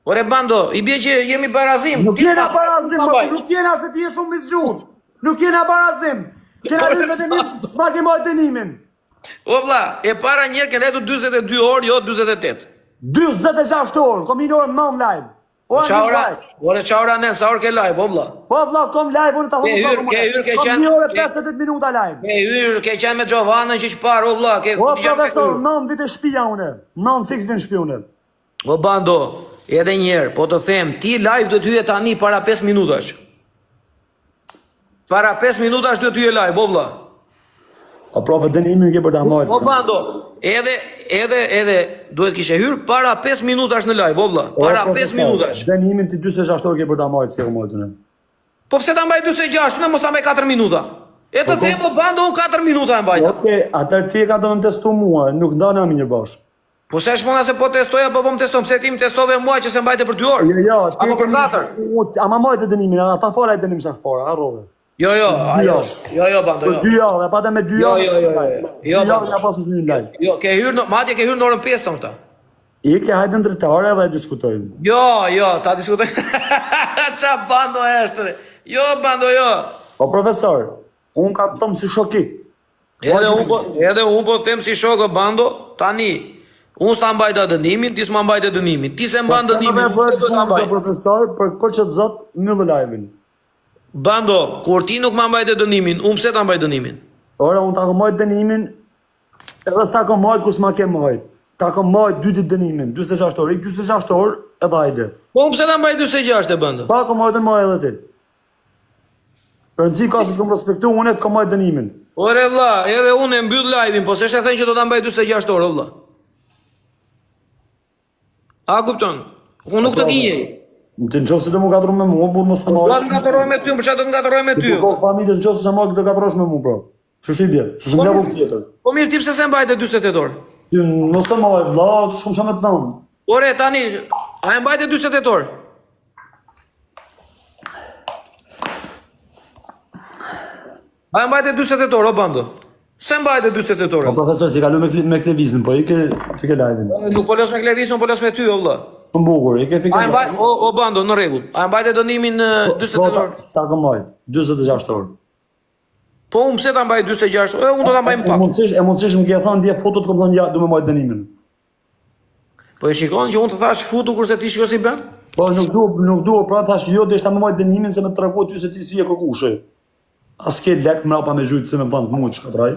Ore bando, i bie që jemi barazim. Nuk jena barazim, nuk jena se ti je shumë misgjut. Nuk jena barazim. Kena hyrë me dënim, s'ma ke marrë dënimin. O vlla, e para një ke letur 42 orë, jo 48. 46 orë, kom një orë 9 live. Ore çaura nen, sa orë ke live, o vlla? Po vlla, kom live unë ta hum. Ke hyrë, ke qenë. Një orë 58 minuta live. Ke hyrë, ke qenë me Giovanën që çfarë, o vlla, ke O profesor, 9 vite shtëpia unë. 9 fiks vjen shtëpi unë. O bando, edhe një herë, po të them, ti live do të hyje tani para 5 minutash. Para 5 minutash do të hyje live, o vlla. O profe, dënimin ke për ta marrë. O bando, edhe duhet kishe hyrë para 5 minutash në live, o vlla. Para 5 minutash. Dënimin ti 46 orë ke për ta marrë, si e marrë. Po pse ta mbaj 46, në mos ta mbaj 4 minuta. E të them, o bando, unë 4 minuta e mbajta. Okej, atër ti e ka do në testu mua, nuk ndana mirë bashkë. Po se shpona se po testoja, po më teston, pse ti më testove mua që se mbajte për 2 orë? Jo, apo për 4? Ama mojtë dënimin, ata falaj dënim sa shpora, harrove. Jo, bando, jo. 2 javë, e pata me 2 javë. Jo, bando. Ja pas në live. Jo, madje ke hyrë në orën 5 tonë këta. Ike, hajde në dritare dhe diskutojmë. Jo, ta diskutojmë. Qa bando është? Jo, bando, jo. O profesor, unë ka të thëmë si shoki. Edhe unë po them si shokë, bando, tani. Unë s'ta mbajta dënimin, ti s'ma mbajte dënimin. Ti se mban dënimin, unë s'do ta mbaj. Profesor, për që të zotë, myllë live-in. Bando, kur ti nuk ma mbajte dënimin, unë pse ta mbaj dënimin? Ora, unë ta këmojt dënimin, edhe s'ta këmojt kur s'ma ke mojt. Ta këmojt 2 ditë dënimin, 26 orë, 26 orë, edhe hajde. Po unë pse ta mbaj 26 e bando? Ta këmojt e moj edhe ti. Për nëzi ka se të këmë respektu, unë e të këmojt dënimin. Ore vlla, edhe unë e mbyll live-in, po se shte thënë që do ta mbaj 26 orë, vlla. A kupton? Unë nuk të kinjej. Ti në qofë se të mu gatru me mu, burë mos të marrë. Do të ngatëroj me ty, për çfarë do të ngatëroj me ty? Po familjes në qofë se marrë këtë gatërosh me mu, bro. Që shtë i bje, që së më levu tjetër. Po mirë, ti pse se mbajte 48 orë? Ti mos të marrë, vla, të shumë shamet të nëmë. Ore, tani, a e mbajte 48 orë? A e mbajte 48 orë, o bando? Se mbajte 48 orë? Po profesor, si kalu me klevizin, po i ke fike live-in. Nuk po los me klevizin, po los me ty, o vlla. Shumë bukur, i ke fike live-in. O bando, në rregull. A e mbajte dënimin 48 orë? Ta këmoj, 26 orë. Po unë pse ta mbaj 46 orë? Unë do ta mbaj më pak. E mundësish më ke thonë dje fotot, kom thonë ja, du me mojt dënimin. Po e shikon që unë të thash futu kurse ti shiko si bën? Po nuk du, pra thash jo, dhe ishta me mojt dënimin se me të tregu ty se ti si e kërkushe. As ke lek mrapa me gjujtë se me bëndë mu që shkatraj.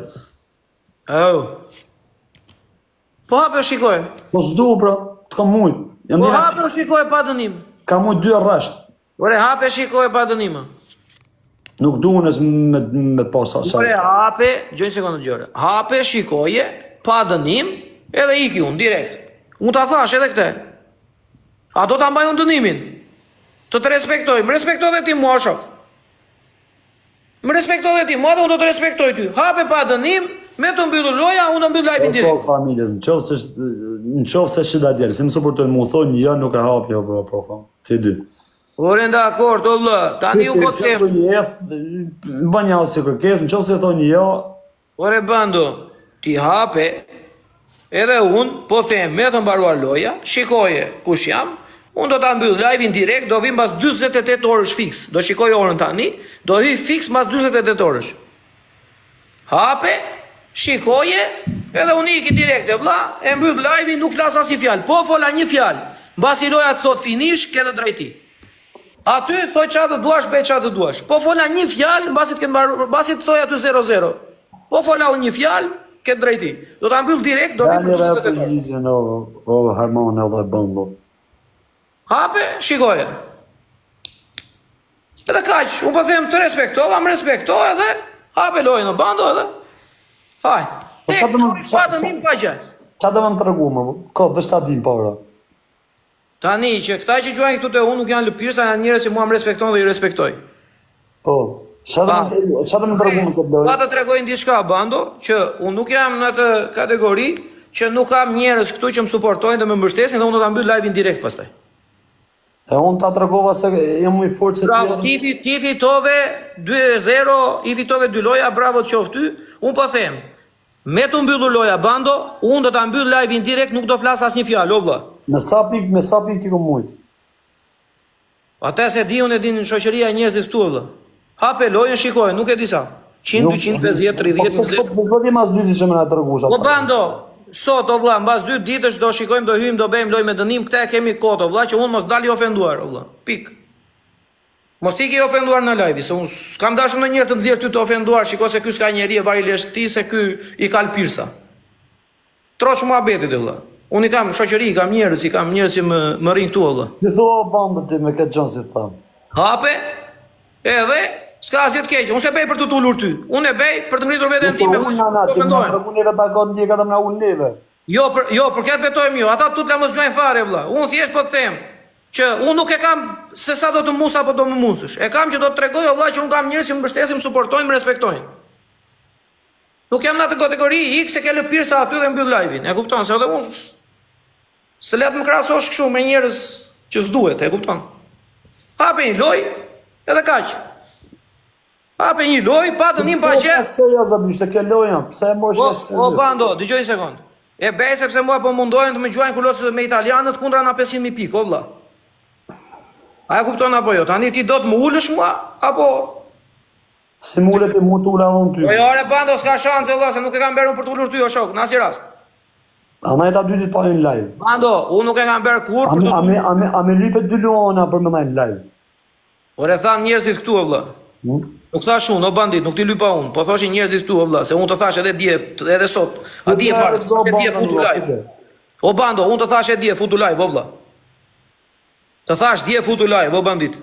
Po hape shikoj. Po s'du, pra, të kam mujtë. Po hape shikoj pa dënim. Ka mujtë 2 rrasht. Ore, hape shikoj pa dënim. Nuk du unës me posa. Ore, hape, gjojnë sekundë gjore. Hape shikoje pa dënim edhe iki unë, direkt. Unë ta thash edhe këte. A do ta mbaj unë dënimin? Të të respektoj. Më respektoj dhe ti mua shok. Më respektoj dhe ti, mua dhe unë do të respektoj ty. Hape pa dënim, me të mbyllur loja, unë do mbyll live-in direkt. Po familjes, në qovë se shida djerë, si më suportojnë mu thonë, ja nuk e hapi, jo, po, ti di. Ore nda akord, o vëllë, tani u po të temë. Bë një si kërkes, në qovë se thonë jo. Ore bando, ti hape, edhe unë, po them, me të mbaruar loja, shikoje kush jam, unë do ta mbyll live-in direkt, do vim pas 48 orësh fix. Do shikoj orën tani, do hy fix mas 48 orësh. Hape, shikoje, edhe unë iki direkt, vlla, e mbyll live-in, nuk flas asnjë fjalë. Po fola një fjalë. Mbasi loja të thot finish, ke të drejti. Aty thoj çfarë të duash, bëj çfarë të duash. Po fola një fjalë, mbasi të mbaruar, mbasi të thoj aty 0-0. Po fola unë një fjalë, ke drejti. Do ta mbyll direkt, do vim për 48 orë. O harmon edhe bando. Hape, shikoje. Edhe kaq, unë po them të respektova, më respektoj edhe hape lojën në bando edhe. Haj. Pa dënim pa gjë. Qa do më të regu më? Ka dhe shta dim pa ora. Tani që këta që gjuajnë këtu te unë nuk janë lëpirësa, janë njerëz që mua më respektojnë dhe i respektoj. Po, qa do më të regu më këtë lojë? Pa të tregojnë diçka bando, që unë nuk jam në atë kategori që nuk kam njerëz këtu që më suportojnë dhe më mbështesin dhe unë do ta mbyll live-in direkt pastaj. E unë ta tregova se jam më i fortë se ti. Bravo, ti fitove 2-0, i fitove 2 loja, bravo të qoftë ty. Unë po them, me të mbyllur loja bando, unë do ta mbyll live-in direkt, nuk do flas asnjë fjalë, o vëlla. Me sa pik ti kom mujt? Ata se di unë e din në shoqëria e njerëzit këtu vëlla. Hape lojën, shikoj, nuk e di sa. 100, 250, 30, 40. Po ti mas 2 ditë që më na tregush atë. Po bando, sot o vëlla, mbas 2 ditësh do shikojmë, do hyjmë, do bëjmë lojë me dënim, këtë e kemi kohë o vëlla, që unë mos dal i ofenduar o vëlla. Pik. Mos ti ke ofenduar në live, se unë kam dashur ndonjëherë të nxjerr ty të ofenduar, shikoj se ky s'ka njerëj vari lesh këtij se ky i kal pirsa. Troç muhabetit vëlla. Unë i kam shoqëri, i kam njerëz që më rrin këtu vëlla. Ti thua bandë ti me këtë gjën si tham. Hape, edhe, s'ka asgjë të keq, unë se bej për të tullur ty, unë e bej për të ngritur veten time. Unë nana, ti më treguneve ta gon ndjeka të më unë neve. Jo, për këtë betojmë jo, ata tutla mos gjojnë fare vëlla. Unë thjesht po të them që unë nuk e kam se sa do të mus apo do më musësh. E kam që do të tregoj o vëlla që unë kam njerëz që më mbështesin, më suportojnë, më respektojnë. Nuk jam në atë kategori X se ke lëpirsa aty dhe mbyll live-in. E kupton se edhe unë s'të le të më krahasosh kështu me njerëz që s'duhet, e kupton? Hape një lojë, edhe kaq. Hape një lojë, pa dënim pa gjë. Se ja zabishte kjo loja, pse e mosh ashtu? O bando, dëgjoj një sekond. E bej sepse mua po mundohen të më gjuajnë kulosët me italianët kundra na 500.000 pikë, o vëlla. A e kupton apo jo? Tani ti do të më ulësh mua apo si mulet e mu të ula unë ty? Po jo, ore bando, s'ka shanse vëlla, se nuk e kam bërë unë për të ulur ty o shok, në asnjë rast. Ana e ta 2 ditë pa në live. Bando, unë nuk e kam bërë kur për të A me lypet 2 luana për më në live? Ore than njerëzit këtu o vëlla. Nuk thash unë, o bandit, nuk ti lypa unë, po thoshin njerëzit këtu o vëlla, se unë të thash edhe dje, edhe sot. A dje fare, e dje futu live. O bando, unë të thash e dje futu live, o vëlla. Të thash dje futu live, o bandit.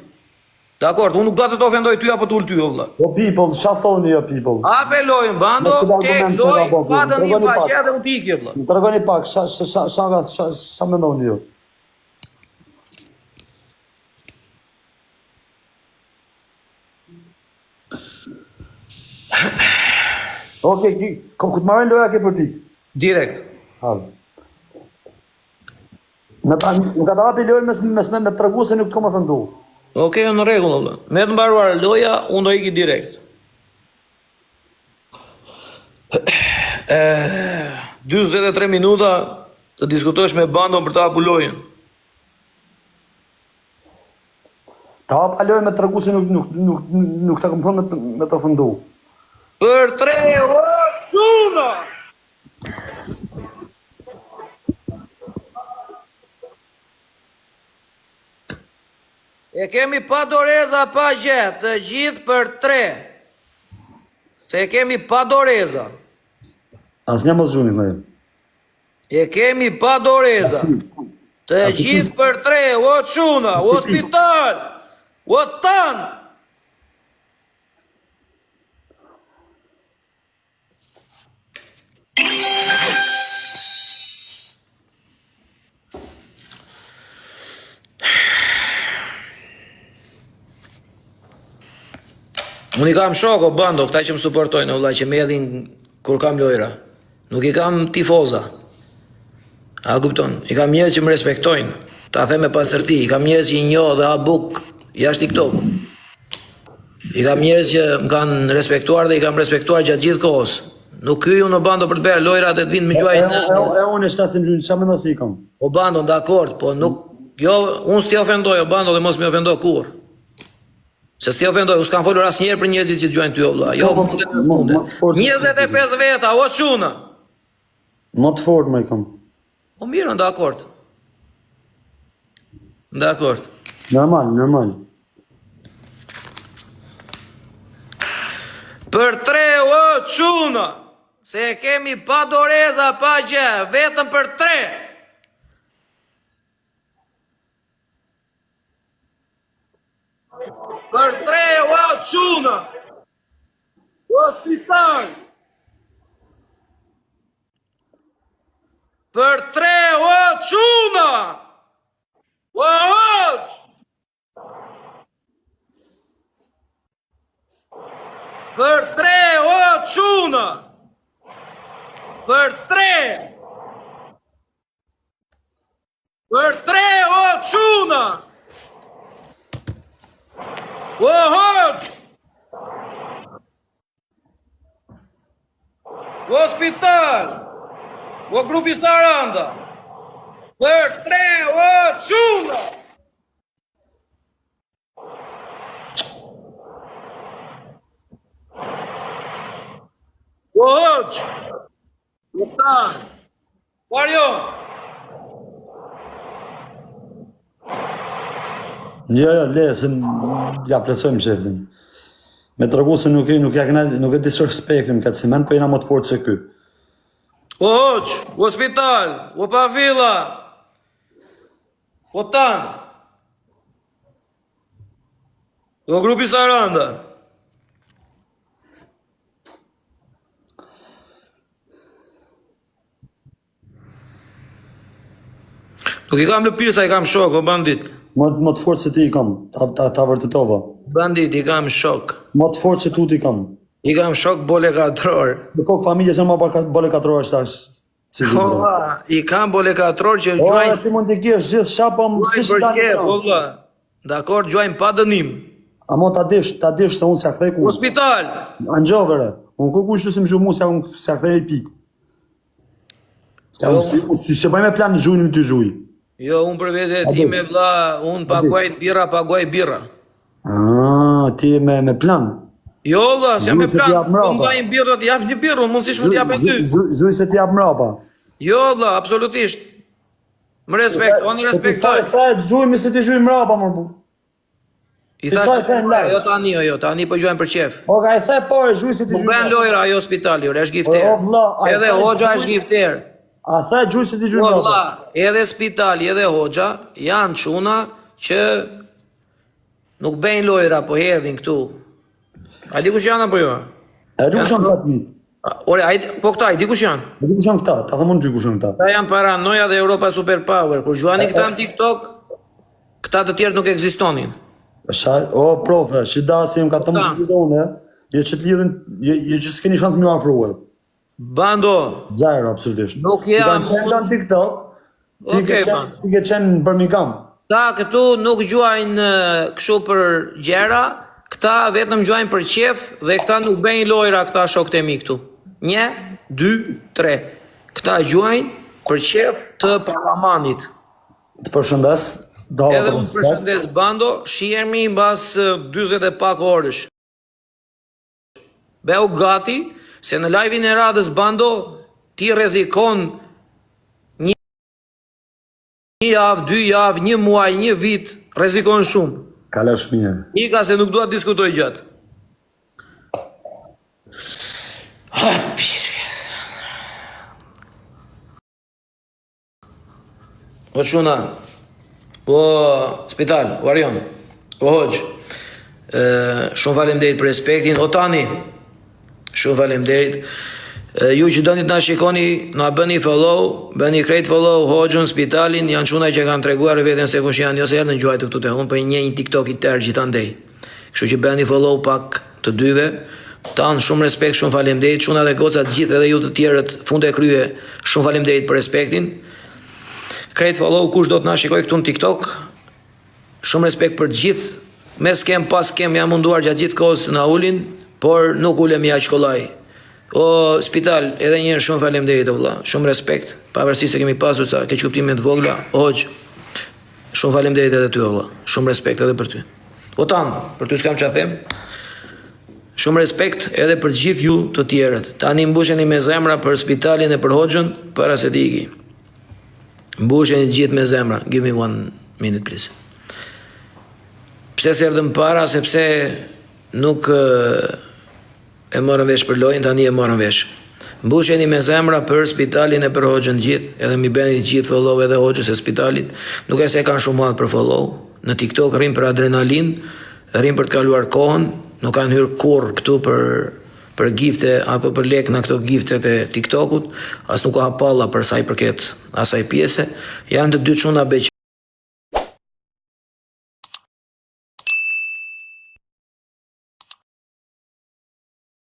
Dakor, unë nuk do të ofendoj ty apo të ul ty, o vëlla. O people, çfarë thoni jo people? Apelojmë bando, loj, pa dënim pa gjë dhe u pikje vëlla. Më tregoni pak, sa mendoni ju? Okej, ku të marrën loja ke për ti? Direkt. Halë. Nuk ka të hapi lojë mes me të tregu se nuk të kom ofendu. Okej, në rregull vëlla. Me të mbaruar loja, unë do iki direkt. 43 minuta të diskutosh me bandon për të hapu lojën. Të hapa lojë me të tregu se nuk të kom thonë me të ofendu. Për 3 orë shumë! E kemi pa doreza, pa gjë, të gjithë për 3. Se e kemi pa doreza. Asnjë mos zhuni më. E kemi pa doreza. Të gjithë për 3, o çuna, o spital, o tan. Unë i kam shoko, bando, këta që më suportojnë, vëlla, që më edhin kur kam lojra. Nuk i kam tifoza. A kupton? I kam njerëz që më respektojnë. Ta them me pastërti, i kam njerëz që i njoh dhe ha buk jashtë TikTok. I kam njerëz që më kanë respektuar dhe i kam respektuar gjatë gjithë kohës. Nuk hyu në bando për të bërë lojrat e të vinë më gjuajnë. Unë e shtasim gjynë, çfarë mendon se i kam? O bando, dakord, po nuk jo, unë s'ti ofendoj o bando dhe mos më ofendoj kur. Se s'ti ofendoj, s'kam folur asnjëherë për njerëzit që dëgjojnë ty o vëlla. Jo, 25 veta, o çuna. Më të fort më i kam. O mirë, dakord. Dakord. Normal. Për 3 o çuna. Se kemi pa doreza, pa gjë, vetëm për 3. Për 3 o çuna. O spital. Për 3, o çuna! O hoç! Për 3, o çuna! Për 3! Për 3, o çuna! O hoç! O spital! O grupi Saranda! Për 3, o çuna! O hoç! O tan! Varjo! Jo, lesën, ja plëcojmë sheftin. Me të regu se nuk e disë respektim, këtë si men, po jena më të fortë se ky. O hoç, o spital, o pavilla, o tan, o grupi Saranda. Nuk i kam lëpirë sa i kam shok, o bandit. Më të fortë se ti i kam, ta vërtetova. Bandit, i kam shok. Më të fortë se tu ti kam. I kam shok bole 4 orë. Në kokë familje se ma bole 4 orë shtash. Ola, i kam bole 4 orë që gjuajnë... Ti mund të gjesh gjithë shapa më si që dalë kam. Ola, dakor, gjuajnë pa dënim. Amo ta dish se unë se akthej ku... Hospital! Angjovere, unë ku kushtu se më shumë se akthej e pikë. Si se bëj me plan në gjujnë më të gjujnë. Jo, unë për vete ti me vla, unë paguaj birra. Ti me plan. Jo, vla, se me plan, unë vajnë birra, të japë një birra, unë mund si shumë të japë e ty. Zhuj se ti japë mrapa. Jo, vla, absolutisht. Më respekt, unë respektoj. Sa e gjujnë se ti gjujnë mrapa, më bu. I thash, jo, tani po gjojnë për qef. O, ka i the por, gjujnë se ti gjujnë mrapa. Më ben lojra, ajo spitali, është gifter. Edhe hoxha është gifter. A the gjujnë se ti gjujnë mrapa. Po, vla, edhe spitali, edhe hoxha, janë quna që nuk bejnë lojra, po hedhin këtu. A di kush janë apo jo? E di kush janë këta të mitë. Ore, po këta, i di kush janë? E di kush janë këta, ta thëmën ty kush janë këta. Këta janë paranoja dhe Europa Superpower. Kur gjuani këta në TikTok, këta të tjerë nuk ekzistonin. O, profe, që da si më ka të më të gjithone, je që të lidhin, je që s'keni shansë më afruhe. Bando. Zajrë, absolutisht. Nuk jam... Ti ka qenë në TikTok, ti ke qenë në Birmingham. Ta këtu nuk gjuajnë këshu për gjera, këta vetëm gjuajnë për qef dhe këta nuk bejnë lojra këta shokët e mi këtu. 1, 2, 3. Këta gjuajnë për qef të parlamanit. Të përshëndes. Edhe unë përshëndes Bando, shihemi mbas 40 e pak orësh. Beu gati, se në live-in e radhës Bando, ti rezikon një javë, 2 javë, 1 muaj, 1 vit, rezikon shumë. Kalesh mirë. Ika se nuk dua të diskutoj gjatë. O shuna, o spital, o Arion, o hoqë, shumë faleminderit për respektin, o tani, shumë faleminderit. Ju që doni të na shikoni, na bëni follow, bëni krejt follow, hoxhën, spitalin, janë çuna që kanë treguar veten se kush janë, jo se erdhën gjuajtë këtu te unë, po një TikTok i tërë gjithandej. Kështu që bëni follow pak të dyve. Tan shumë respekt, shumë faleminderit, çuna dhe goca të gjithë edhe ju të tjerët, fund e krye, shumë faleminderit për respektin. Krejt follow kush do të na shikoj këtu në TikTok. Shumë respekt për të gjithë. Me skem pas skem jam munduar gjatë gjithë kohës të na ulin, por nuk ulem ja shkollaj. O spital, edhe njërë shumë faleminderit vëlla, shumë respekt, pavarësisht se kemi pasur ca keq kuptime të vogla, hoq, shumë faleminderit edhe ty vëlla, shumë respekt edhe për ty. O tan, për ty s'kam ç'a them. Shumë respekt edhe për të gjithë ju të tjerët. Tani mbusheni me zemra për spitalin e për hoxhën para se të iki. Mbusheni gjithë me zemra. Give me 1 minute please. Pse s'erdhëm para, sepse nuk e morën vesh për lojën, tani e morën vesh. Mbusheni me zemra për spitalin e për hoxhën gjithë, edhe mi beni gjithë follow edhe hoxhës e spitalit. Nuk e se kanë shumë madhë për follow. Në TikTok rrim për adrenalin, rrim për të kaluar kohën, nuk kanë hyrë kur këtu për për gifte apo për lek në këto giftet e TikTokut, as nuk ka palla për sa i përket asaj pjese. Janë të dy çuna beq